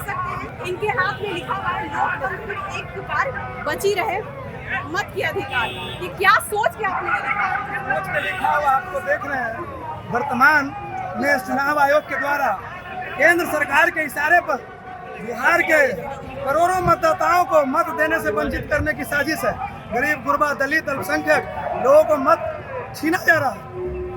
सकते हैं इनके हाथ में लिखा हुआ है लोकतंत्र की एक पुकार बची रहे मत के अधिकार। ये क्या सोच के आपने ये लिखा है? सोच के लिखा हुआ आपको देख रहे हैं। वर्तमान में चुनाव आयोग के द्वारा केंद्र सरकार के इशारे पर बिहार के करोड़ों मतदाताओं को मत देने से वंचित करने की साजिश है। गरीब गुरबा दलित अल्पसंख्यक लोगों को मत छीना जा रहा है।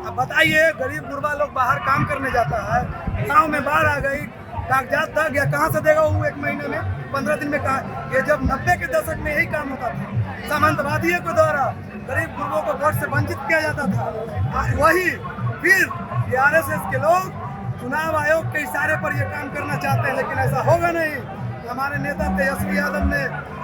अब बताइए, गरीब गुरबा लोग बाहर काम करने जाता है, गाँव में बाढ़ आ गई, कागजात दग गया, कहाँ से देगा वो 1 महीने में 15 दिन में? कहा ये जब 90 के दशक में यही काम होता था, सामंतवादियों के द्वारा गरीब गुरबों को वोट से वंचित किया जाता था। वही फिर आरएसएस के लोग चुनाव आयोग के इशारे पर ये काम करना चाहते हैं, लेकिन ऐसा होगा नहीं। हमारे नेता तेजस्वी यादव ने,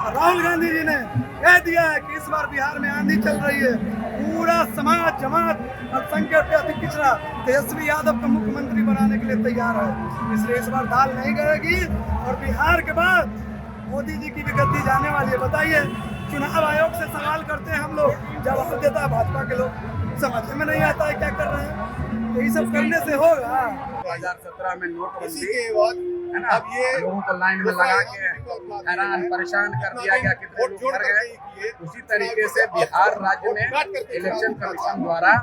राहुल गांधी जी ने कह दिया है कि इस बार बिहार में आंधी चल रही है। पूरा समाज जमात अल्पसंख्यक अति पिछड़ा तेजस्वी यादव को मुख्यमंत्री बनाने के लिए तैयार है। इसलिए इस बार दाल नहीं गलेगी और बिहार के बाद मोदी जी की भी गद्दी जाने वाली है। बताइए, चुनाव आयोग से सवाल करते हैं हम लोग, जवाब देता है भाजपा के लोग। समझ में नहीं आता है क्या कर रहे हैं। यही सब करने से होगा। 2017 में नोटबंदी है ना, अब ये लोगों को लाइन में लगा के हैरान परेशान कर दिया गया, कितने लोग मर गए। उसी तरीके से बिहार राज्य में इलेक्शन कमीशन द्वारा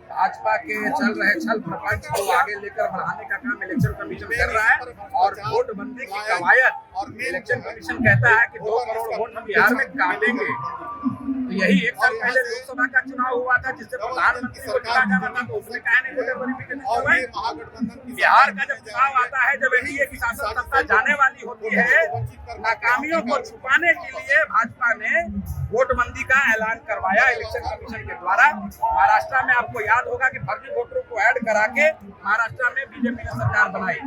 भाजपा के चल रहे छल प्रपंच को आगे लेकर बढ़ाने का काम इलेक्शन कमीशन कर रहा है। और वोटबंदी की कवायद इलेक्शन कमीशन कहता है कि 2 करोड़ वोट हम बिहार में काटेंगे। तो यही 1 साल पहले लोकसभा का चुनाव हुआ था, जिससे प्रधानमंत्री को चुना जाना था, तो उसमें कहा नहीं वोटर वेरिफिकेशन हुआ। बिहार का जब चुनाव आता है, जब एनडीए की शासन सत्ता जाने वाली होती है, नाकामियों को छुपाने के लिए भाजपा ने वोटबंदी का ऐलान करवाया इलेक्शन कमीशन के द्वारा। महाराष्ट्र में आपको याद होगा कि फर्जी वोटरों को ऐड करा के महाराष्ट्र में बीजेपी ने सरकार बनाई।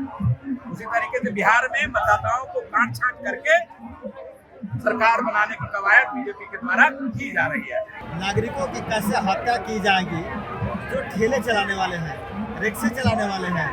उसी तरीके से बिहार में मतदाताओं को काट छांट करके सरकार बनाने की कवायद बीजेपी के द्वारा की जा रही है। नागरिकों की कैसे हत्या की जाएगी? जो ठेले चलाने वाले हैं, रिक्शे चलाने वाले हैं,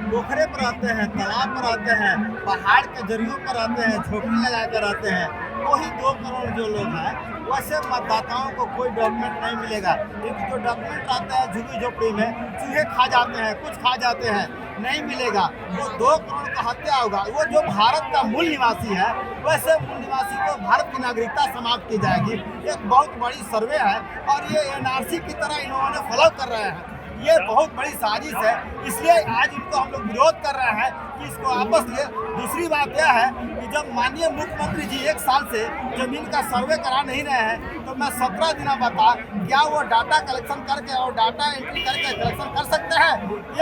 पोखरे पर आते हैं, तालाब पर आते हैं, पहाड़ के जरियों पर आते हैं, झोपड़ी लगा कर आते हैं, वही 2 करोड़ जो लोग हैं, वैसे मतदाताओं को कोई डॉक्यूमेंट नहीं मिलेगा। क्योंकि जो डॉक्यूमेंट आता है झुग्गी झोपड़ी में, चूहे खा जाते हैं, कुछ खा जाते हैं, नहीं मिलेगा। वो 2 करोड़ का हत्या होगा। वो जो भारत का मूल निवासी है, वैसे मूल निवासी को भारत की नागरिकता समाप्त की जाएगी। एक बहुत बड़ी सर्वे है और ये एनआरसी की तरह इन्होंने फॉलो कर रहे हैं। ये बहुत बड़ी साजिश है, इसलिए आज इनको हम लोग विरोध कर रहे हैं कि इसको वापस ले। दूसरी बात यह है कि जब माननीय मुख्यमंत्री जी 1 साल से जमीन का सर्वे करा नहीं रहे हैं, तो मैं 17 दिन बता क्या वो डाटा कलेक्शन करके और डाटा एंट्री करके कलेक्शन कर सकते हैं?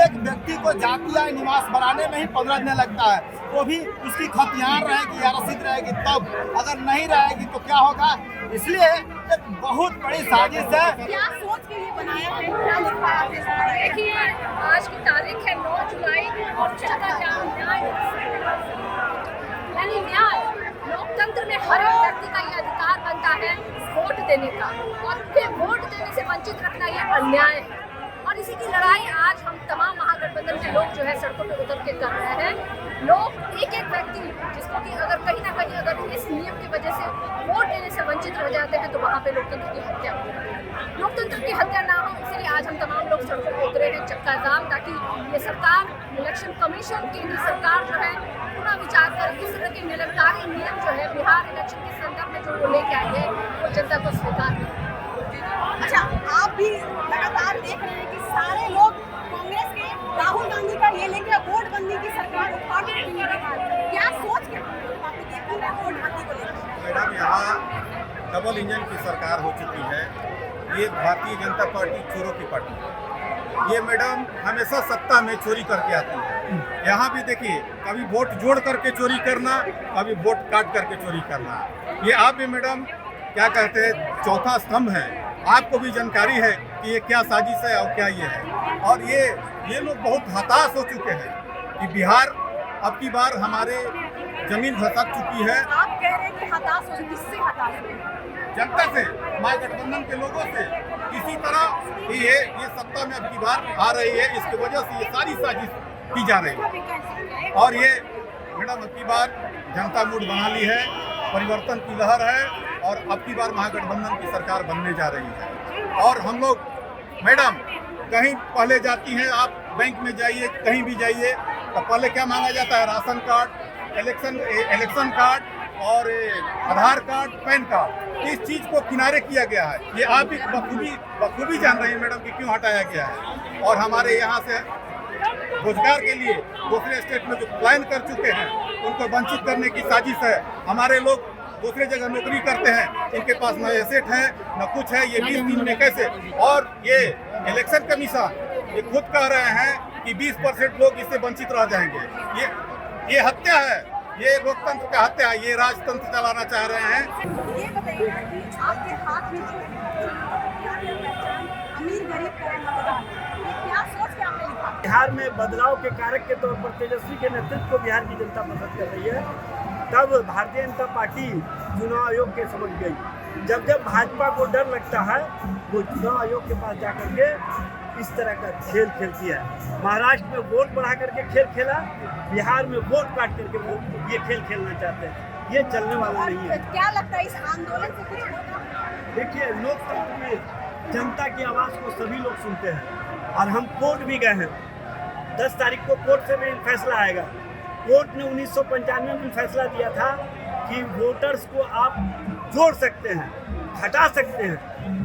एक व्यक्ति को जातीय निवास बनाने में ही 15 दिन लगता है, वो भी उसकी खतियान रहेगी या रसीद रहेगी तब, अगर नहीं रहेगी तो क्या होगा? इसलिए एक बहुत बड़ी साजिश है। क्या सोच के ये बनाया है? क्या लिखा है? देखिए, आज की तारीख है 9 जुलाई और चक्का जाम न्याय, यानी न्याय। लोकतंत्र में हर एक व्यक्ति का ये अधिकार बनता है वोट देने का, और फिर वोट देने से वंचित रखना ये अन्याय है। और इसी की लड़ाई आज हम तमाम महागठबंधन के लोग जो है सड़कों पर उतर के कर रहे हैं। लोग एक व्यक्ति जिसको कि अगर कहीं ना कहीं अगर इस नियम की वजह से वोट देने से वंचित रह जाते हैं, तो वहाँ पे लोकतंत्र की हत्या हो रही है। लोकतंत्र की हत्या ना हो, इसलिए आज हम तमाम लोग सड़कों पर उतरे हैं चक्का जाम, ताकि ये सरकार, इलेक्शन कमीशन, केंद्र सरकार जो है पूरा विचार कर इस तरह के निरंकारी नियम जो है बिहार इलेक्शन के संदर्भ में जो वो लेके आए हैं, वो जनता को स्वीकार करें। अच्छा, आप भी लगातार देख रहे हैं कि सारे लोग कांग्रेस के राहुल गांधी का ये लेके वोटबंदी की सरकार उठाने के लिए क्या सोच के आपको देखते हैं वोटबंदी को लेकर? मैडम, यहाँ डबल इंजन की सरकार हो चुकी है। ये भारतीय जनता पार्टी चोरों की पार्टी है। ये मैडम हमेशा सत्ता में चोरी करके आती है। यहाँ भी देखिए, कभी वोट जोड़ करके चोरी करना, कभी वोट काट करके चोरी करना। ये आप भी मैडम क्या कहते हैं, चौथा स्तंभ है। आपको भी जानकारी है कि ये क्या साजिश है और क्या ये है। और ये लोग बहुत हताश हो चुके हैं कि बिहार अब की बार हमारे जमीन धसक चुकी है। आप कह रहे हैं कि हताश हो, किससे हताश हो? जनता से, महागठबंधन के लोगों से। इसी तरह ये सत्ता में अब की बार आ रही है, इसकी वजह से ये सारी साजिश की जा रही है। और ये मैडम अब की बार जनता मूड बना ली है, परिवर्तन की लहर है और अब की बार महागठबंधन की सरकार बनने जा रही है। और हम लोग मैडम कहीं पहले जाती हैं, आप बैंक में जाइए, कहीं भी जाइए, तो पहले क्या मांगा जाता है? राशन कार्ड, इलेक्शन कार्ड और आधार कार्ड, पैन कार्ड, इस चीज को किनारे किया गया है। ये आप भी बखूबी जान रहे हैं मैडम कि क्यों हटाया गया है। और हमारे यहाँ से रोजगार के लिए दूसरे स्टेट में जो प्लान कर चुके हैं उनको वंचित करने की साजिश है। हमारे लोग दूसरे जगह नौकरी करते हैं, इनके पास न एसेट है न कुछ है, ये 20 दिन में कैसे। और ये इलेक्शन कमीशन ये खुद कह रहे हैं कि 20% लोग इससे वंचित रह जाएंगे। ये हत्या है, ये लोकतंत्र का हत्या है, ये राजतंत्र चलाना चाह रहे हैं। ये बताइए कि आपके हाथ में जो अमीर गरीब का मतदान, ये क्या सोच के आपने लिखा? बिहार में बदलाव के कारक के तौर पर तेजस्वी के नेतृत्व को बिहार की जनता पसंद कर रही है। तब भारतीय जनता पार्टी चुनाव आयोग के समझ गई। जब भाजपा को डर लगता है वो चुनाव आयोग के पास जाकर के इस तरह का खेल खेलती है। महाराष्ट्र में वोट बढ़ा करके खेल खेला, बिहार में वोट काट करके वो ये खेल खेलना चाहते हैं। ये चलने वाला नहीं है। क्या लगता है इस आंदोलन से कुछ होगा? देखिए, लोकतंत्र में जनता की आवाज़ को सभी लोग सुनते हैं और हम कोर्ट भी गए हैं। 10 तारीख को कोर्ट से भी फैसला आएगा। कोर्ट ने 1995 में फैसला दिया था कि वोटर्स को आप जोड़ सकते हैं, घटा सकते हैं।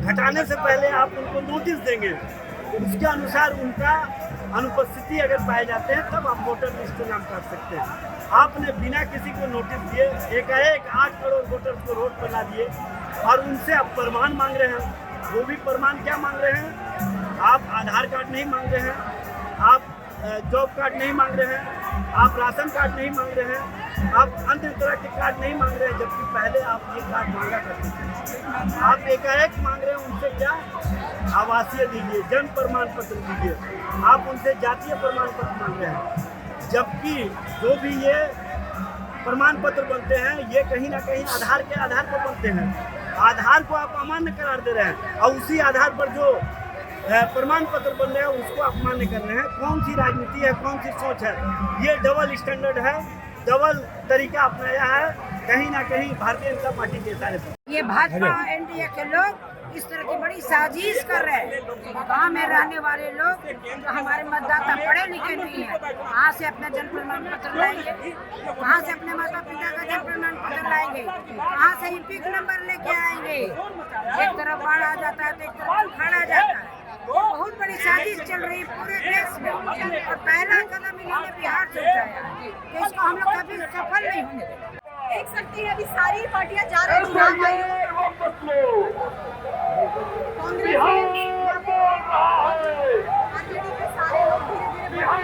घटाने से पहले आप उनको नोटिस देंगे, उसके अनुसार उनका अनुपस्थिति अगर पाए जाते हैं तब आप वोटर लिस्ट में नाम कर सकते हैं। आपने बिना किसी को नोटिस दिए एकाएक 8 करोड़ वोटर्स को रोड पर ला दिए और उनसे आप प्रमाण मांग रहे हैं। वो भी प्रमाण क्या मांग रहे हैं? आप आधार कार्ड नहीं मांग रहे हैं, आप जॉब कार्ड नहीं मांग रहे हैं, आप राशन कार्ड नहीं मांग रहे हैं, आप अन्य तरह के कार्ड नहीं मांग रहे हैं, जबकि पहले आप ये कार्ड मांगा करते थे। आप एकाएक मांग रहे हैं उनसे क्या? आवासीय दीजिए, जन्म प्रमाण पत्र दीजिए। आप उनसे जातीय प्रमाण पत्र मांग रहे हैं, जबकि जो भी ये प्रमाण पत्र बनते हैं ये कहीं ना कहीं आधार के आधार पर बनते हैं। आधार को आप अमान्य करार दे रहे हैं और उसी आधार पर जो प्रमाण पत्र बन रहे हैं उसको आप मान्य कर रहे हैं। कौन सी राजनीति है, कौन सी सोच है? ये डबल स्टैंडर्ड है, डबल तरीका अपनाया है कहीं ना कहीं भारतीय जनता पार्टी के इशारे पर। ये भाजपा एनडीए के लोग इस तरह की बड़ी साजिश कर रहे हैं। गांव में रहने वाले लोग जो हमारे मतदाता पढ़े लिखे नहीं है, कहाँ से अपना जन्म प्रमाण पत्र लाएंगे? कहाँ से अपने माता पिता का जन्म प्रमाण पत्र लाएंगे? कहाँ से ईपिक नंबर लेके आएंगे? एक तरफ बाढ़ आ जाता है तो एक तरफ सुखाड़ आ जाता है। बहुत बड़ी साजिश चल रही है पूरे देश में और पहला कदम इन्होंने बिहार से उठाया है, तो इसको हम लोग कभी सफल नहीं होने देंगे। देख सकते हैं अभी सारी पार्टियां जा रही हैं चुनाव आयोग। कांग्रेस सारे लोग धीरे-धीरे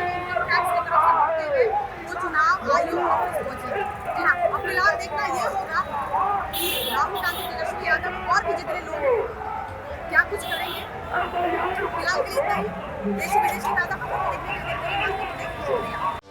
टैक्स की तरफ से बढ़ते हुए वो चुनाव आयोग ऑफिस पहुंचे। जी हाँ, अब फिलहाल देखना ये होगा कि राहुल गांधी, तेजस्वी यादव और भी जितने लोग क्या कुछ करेंगे। फिलहाल के लिए इतना ही। देश विदेश की ताज़ा खबरों को देखने के लिए